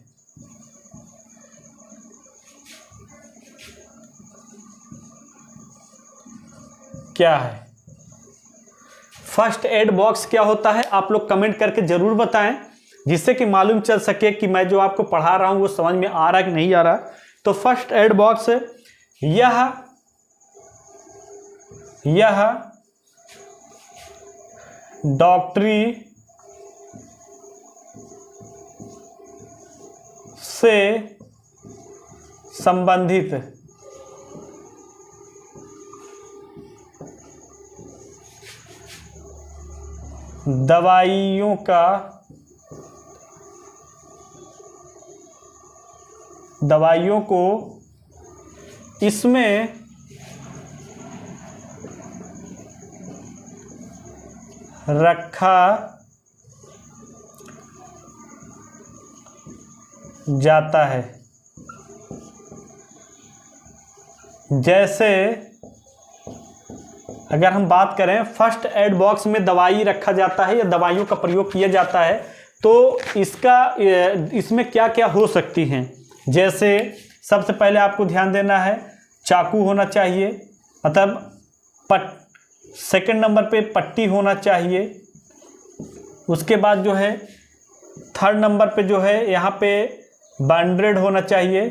क्या है फर्स्ट एड बॉक्स क्या होता है, आप लोग कमेंट करके जरूर बताएं। जिससे कि मालूम चल सके कि मैं जो आपको पढ़ा रहा हूँ वो समझ में आ रहा है कि नहीं आ रहा। तो फर्स्ट एड बॉक्स यह डॉक्टरी से संबंधित दवाइयों को इसमें रखा जाता है। जैसे अगर हम बात करें फर्स्ट एड बॉक्स में दवाई रखा जाता है या दवाइयों का प्रयोग किया जाता है, तो इसमें क्या क्या हो सकती हैं। जैसे सबसे पहले आपको ध्यान देना है, चाकू होना चाहिए, मतलब सेकंड नंबर पे पट्टी होना चाहिए। उसके बाद जो है थर्ड नंबर पे जो है यहाँ पे बैंडेड होना चाहिए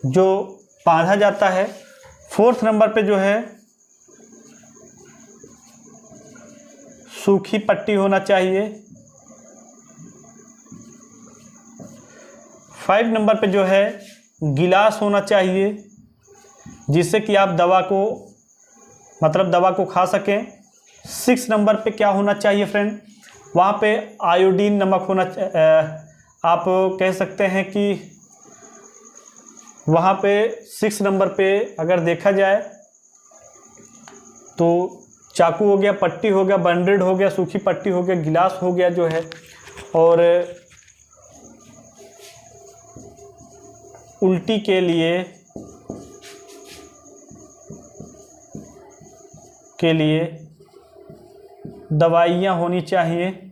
जो बांधा जाता है। फोर्थ नंबर पे जो है सूखी पट्टी होना चाहिए। 5 नंबर पे जो है गिलास होना चाहिए जिससे कि आप दवा को खा सकें। 6 नंबर पे क्या होना चाहिए फ्रेंड, वहाँ पे आयोडीन नमक होना आप कह सकते हैं कि वहाँ पे 6 नंबर पे अगर देखा जाए तो चाकू हो गया, पट्टी हो गया, बैंडेड हो गया, सूखी पट्टी हो गया, गिलास हो गया जो है, और उल्टी के लिए दवाइयाँ होनी चाहिए।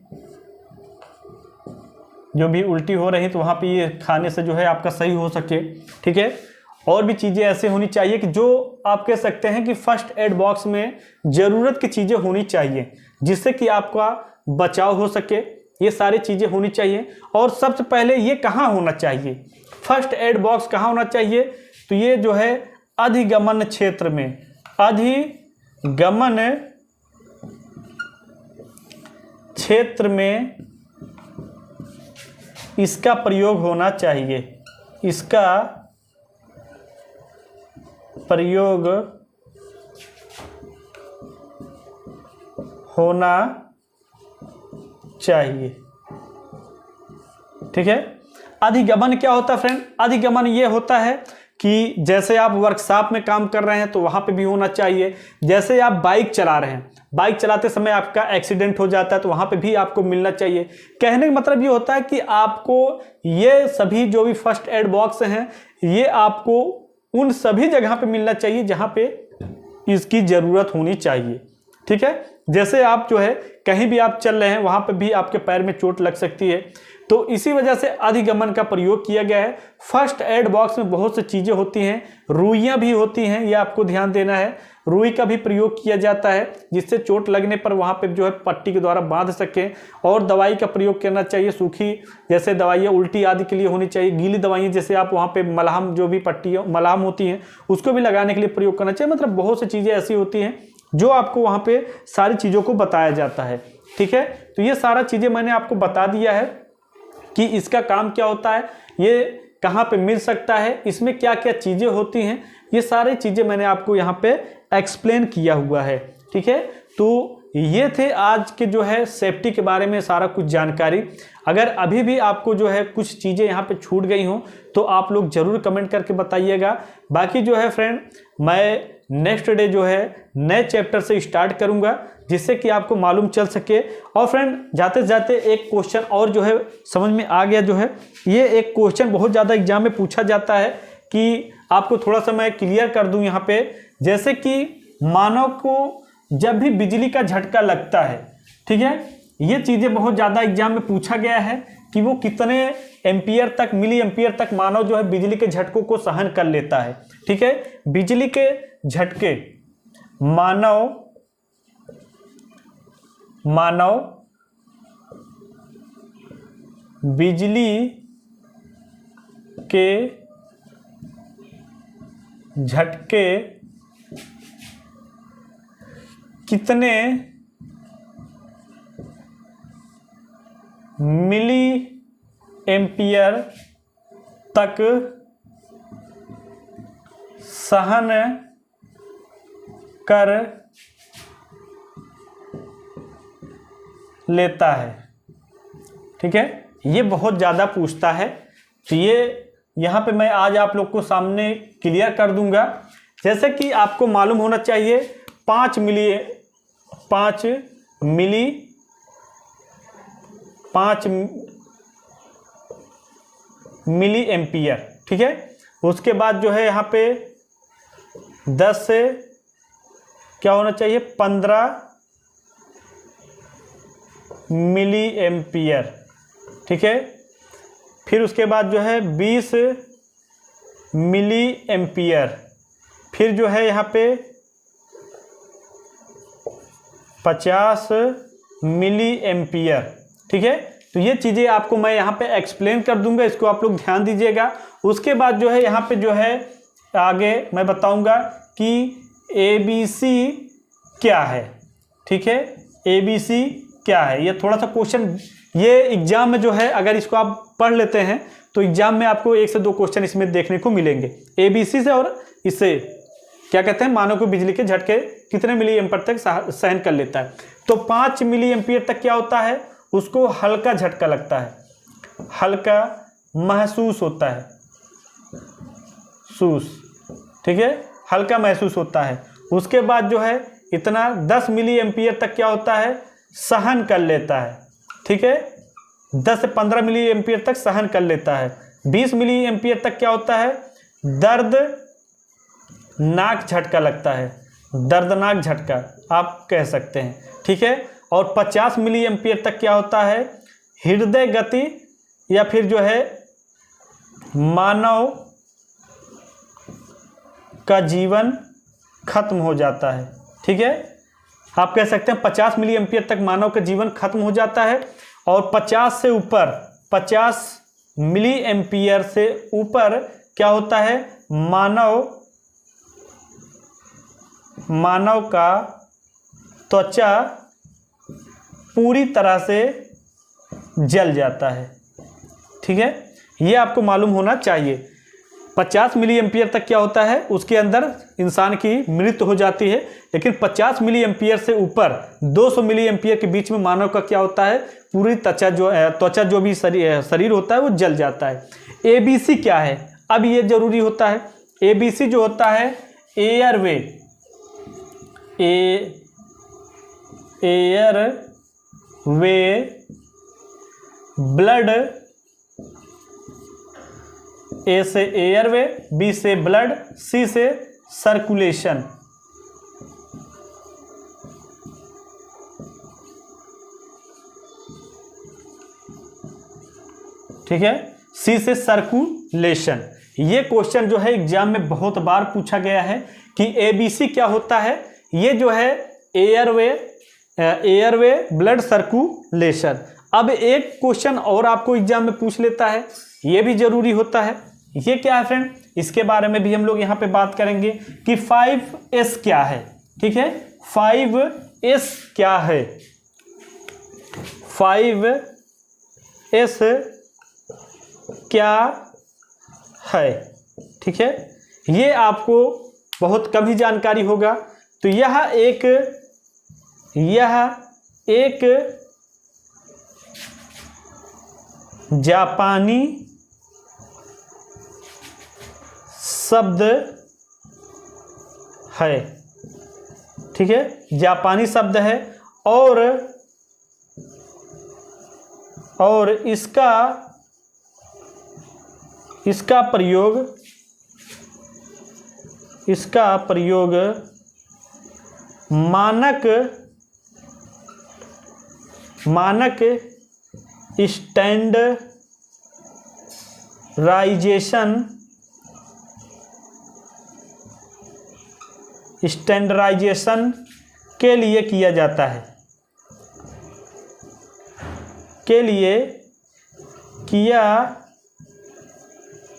जो भी उल्टी हो रही तो वहाँ पे ये खाने से जो है आपका सही हो सके, ठीक है। और भी चीज़ें ऐसे होनी चाहिए कि जो आप कह सकते हैं कि फर्स्ट एड बॉक्स में ज़रूरत की चीज़ें होनी चाहिए जिससे कि आपका बचाव हो सके। ये सारी चीज़ें होनी चाहिए। और सबसे पहले ये कहाँ होना चाहिए, फर्स्ट एड बॉक्स कहाँ होना चाहिए, तो ये जो है अधिगमन क्षेत्र में, अधिगमन क्षेत्र में इसका प्रयोग होना चाहिए। इसका प्रयोग होना चाहिए, ठीक है। अधिगमन क्या होता है फ्रेंड, अधिगमन ये होता है कि जैसे आप वर्कशॉप में काम कर रहे हैं तो वहाँ पे भी होना चाहिए। जैसे आप बाइक चला रहे हैं, बाइक चलाते समय आपका एक्सीडेंट हो जाता है तो वहाँ पे भी आपको मिलना चाहिए। कहने का मतलब ये होता है कि आपको ये सभी जो भी फर्स्ट एड बॉक्स हैं ये आपको उन सभी जगह पे मिलना चाहिए जहाँ पे इसकी ज़रूरत होनी चाहिए, ठीक है। जैसे आप जो है कहीं भी आप चल रहे हैं वहाँ पे भी आपके पैर में चोट लग सकती है, तो इसी वजह से अधिगमन का प्रयोग किया गया है। फर्स्ट एड बॉक्स में बहुत सी चीज़ें होती हैं, रुइयाँ भी होती हैं, ये आपको ध्यान देना है। रुई का भी प्रयोग किया जाता है जिससे चोट लगने पर वहाँ पे जो है पट्टी के द्वारा बांध सकें। और दवाई का प्रयोग करना चाहिए, सूखी जैसे दवाइयाँ उल्टी आदि के लिए होनी चाहिए। गीली दवाइयाँ जैसे आप वहाँ पे मलहम, जो भी पट्टी मलहम होती हैं उसको भी लगाने के लिए प्रयोग करना चाहिए। मतलब बहुत सी चीज़ें ऐसी होती हैं जो आपको वहाँ पे सारी चीज़ों को बताया जाता है, ठीक है। तो ये सारा चीज़ें मैंने आपको बता दिया है कि इसका काम क्या होता है, ये कहाँ पे मिल सकता है, इसमें क्या क्या चीज़ें होती हैं, ये सारी चीज़ें मैंने आपको यहाँ पे एक्सप्लेन किया हुआ है, ठीक है। तो ये थे आज के जो है सेफ्टी के बारे में सारा कुछ जानकारी। अगर अभी भी आपको जो है कुछ चीज़ें यहाँ पे छूट गई हों तो आप लोग ज़रूर कमेंट करके बताइएगा। बाकी जो है फ्रेंड मैं नेक्स्ट डे जो है नए चैप्टर से स्टार्ट करूँगा जिससे कि आपको मालूम चल सके। और फ्रेंड जाते जाते एक क्वेश्चन और जो है समझ में आ गया, जो है ये एक क्वेश्चन बहुत ज़्यादा एग्जाम में पूछा जाता है कि आपको थोड़ा सा मैं क्लियर कर दूं यहाँ पे। जैसे कि मानव को जब भी बिजली का झटका लगता है, ठीक है, ये चीज़ें बहुत ज़्यादा एग्जाम में पूछा गया है कि वो कितने एम्पियर तक, मिली एम्पियर तक मानव जो है बिजली के झटकों को सहन कर लेता है, ठीक है। बिजली के झटके मानव बिजली के झटके कितने मिली एम्पियर तक सहन कर लेता है। ठीक है, ये बहुत ज़्यादा पूछता है, तो ये यहाँ पे मैं आज आप लोग को सामने क्लियर कर दूंगा। जैसे कि आपको मालूम होना चाहिए 5 मिली एम्पियर। ठीक है, उसके बाद जो है यहाँ पे 10 से क्या होना चाहिए 15 मिली एम्पियर। ठीक है, फिर उसके बाद जो है 20 मिली एम्पियर, फिर जो है यहाँ पे 50 मिली एम्पियर। ठीक है, तो ये चीज़ें आपको मैं यहाँ पे एक्सप्लेन कर दूंगा, इसको आप लोग ध्यान दीजिएगा। उसके बाद जो है यहाँ पे जो है आगे मैं बताऊंगा कि ABC क्या है। ठीक है, ABC क्या है, ये थोड़ा सा क्वेश्चन ये एग्जाम में जो है अगर इसको आप पढ़ लेते हैं तो एग्जाम में आपको 1 से 2 क्वेश्चन इसमें देखने को मिलेंगे ABC से। और इससे क्या कहते हैं, मानव को बिजली के झटके कितने मिली एम्पियर तक सहन कर लेता है। तो 5 मिली एम्पियर तक क्या होता है, उसको हल्का झटका लगता है, हल्का महसूस होता है, ठीक है, हल्का महसूस होता है। उसके बाद जो है इतना 10 मिली एम्पियर तक क्या होता है, सहन कर लेता है। ठीक है, 10 से 15 मिली एम्पियर तक सहन कर लेता है। 20 मिली एम्पियर तक क्या होता है, दर्दनाक झटका लगता है, दर्दनाक झटका आप कह सकते हैं। ठीक है, और 50 मिली एम्पियर तक क्या होता है, हृदय गति या फिर जो है मानव का जीवन खत्म हो जाता है। ठीक है, आप कह सकते हैं 50 मिली एम्पियर तक मानव का जीवन खत्म हो जाता है। और 50 से ऊपर, 50 मिली एम्पियर से ऊपर क्या होता है, मानव का त्वचा पूरी तरह से जल जाता है। ठीक है, ये आपको मालूम होना चाहिए। 50 मिली एम्पियर तक क्या होता है, उसके अंदर इंसान की मृत्यु हो जाती है। लेकिन 50 मिली एम्पियर से ऊपर 200 मिली एम्पियर के बीच में मानव का क्या होता है, पूरी त्वचा जो भी शरीर होता है वो जल जाता है। ABC क्या है, अब ये जरूरी होता है। ABC जो होता है एयरवे, ब्लड, A से एयरवे, B से ब्लड, C से सर्कुलेशन। ठीक है, C से सर्कुलेशन। ये क्वेश्चन जो है एग्जाम में बहुत बार पूछा गया है कि ABC क्या होता है। ये जो है एयरवे ब्लड सर्कुलेशन। अब एक क्वेश्चन और आपको एग्जाम में पूछ लेता है, ये भी जरूरी होता है। ये क्या है फ्रेंड, इसके बारे में भी हम लोग यहाँ पे बात करेंगे कि 5S क्या है। ठीक है, 5S क्या है, 5S क्या है। ठीक है, ये आपको बहुत कम ही जानकारी होगा। तो यह एक जापानी शब्द है। ठीक है, जापानी शब्द है और इसका प्रयोग मानक स्टैंडर्डाइजेशन के लिए किया जाता है, किया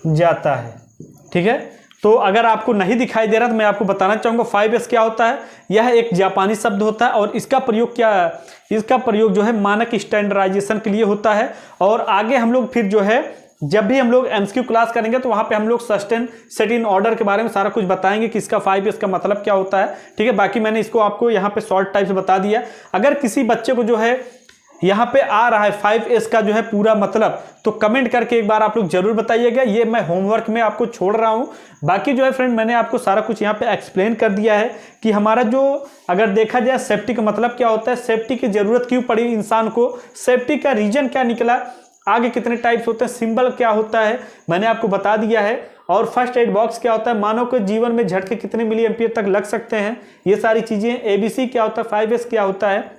जाता है। ठीक है, तो अगर आपको नहीं दिखाई दे रहा तो मैं आपको बताना चाहूँगा 5S क्या होता है। यह एक जापानी शब्द होता है और इसका प्रयोग इसका प्रयोग जो है मानक स्टैंडर्डाइजेशन के लिए होता है। और आगे हम लोग फिर जो है जब भी हम लोग MCQ क्लास करेंगे तो वहाँ पे हम लोग सस्टेन सेट इन ऑर्डर के बारे में सारा कुछ बताएंगे कि इसका 5S का मतलब क्या होता है। ठीक है, बाकी मैंने इसको आपको यहाँ पे शॉर्ट टाइप से बता दिया। अगर किसी बच्चे को जो है यहाँ पे आ रहा है 5S का जो है पूरा मतलब, तो कमेंट करके एक बार आप लोग जरूर बताइएगा। ये मैं होमवर्क में आपको छोड़ रहा हूँ। बाकी जो है फ्रेंड मैंने आपको सारा कुछ यहाँ पे एक्सप्लेन कर दिया है कि हमारा जो अगर देखा जाए सेफ्टी का मतलब क्या होता है, सेफ्टी की जरूरत क्यों पड़ी इंसान को, सेफ्टी का रीजन क्या निकला, आगे कितने टाइप्स होते हैं, सिंबल क्या होता है मैंने आपको बता दिया है। और फर्स्ट एड बॉक्स क्या होता है, मानव के जीवन में झटके कितने मिली एम्पियर तक लग सकते हैं, ये सारी चीज़ें। ABC क्या होता है, 5S क्या होता है,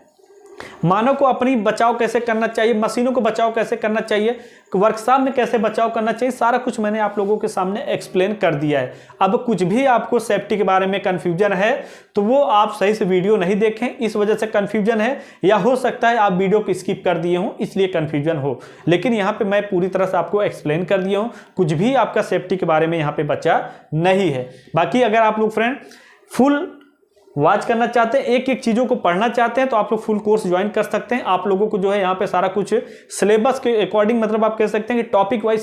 मानव को अपनी बचाव कैसे करना चाहिए, मशीनों को बचाव कैसे करना चाहिए, वर्कशॉप में कैसे बचाव करना चाहिए, सारा कुछ मैंने आप लोगों के सामने एक्सप्लेन कर दिया है। अब कुछ भी आपको सेफ्टी के बारे में कन्फ्यूजन है तो वो आप सही से वीडियो नहीं देखें, इस वजह से कन्फ्यूजन है, या हो सकता है आप वीडियो को स्किप कर दिए हों इसलिए कन्फ्यूजन हो। लेकिन यहाँ पे मैं पूरी तरह से आपको एक्सप्लेन कर दिया हूँ, कुछ भी आपका सेफ्टी के बारे में यहाँ पे बचा नहीं है। बाकी अगर आप लोग फ्रेंड फुल वॉच करना चाहते हैं, एक एक चीज़ों को पढ़ना चाहते हैं तो आप लोग फुल कोर्स ज्वाइन कर सकते हैं। आप लोगों को जो है यहाँ पे सारा कुछ सिलेबस के अकॉर्डिंग, मतलब आप कह सकते हैं कि टॉपिक वाइज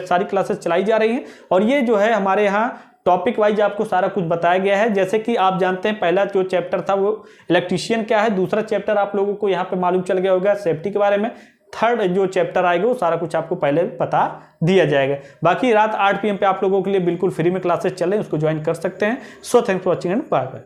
सारी क्लासेस चलाई जा रही हैं। और ये जो है हमारे यहाँ टॉपिक वाइज आपको सारा कुछ बताया गया है। जैसे कि आप जानते हैं पहला जो चैप्टर था वो इलेक्ट्रीशियन क्या है, दूसरा चैप्टर आप लोगों को यहाँ पे मालूम चल गया होगा सेफ्टी के बारे में, थर्ड जो चैप्टर आएगा वो सारा कुछ आपको पहले बता दिया जाएगा। बाकी रात 8 PM पे आप लोगों के लिए बिल्कुल फ्री में क्लासेस चल रहे हैं, उसको ज्वाइन कर सकते हैं। So thanks for watching and bye bye.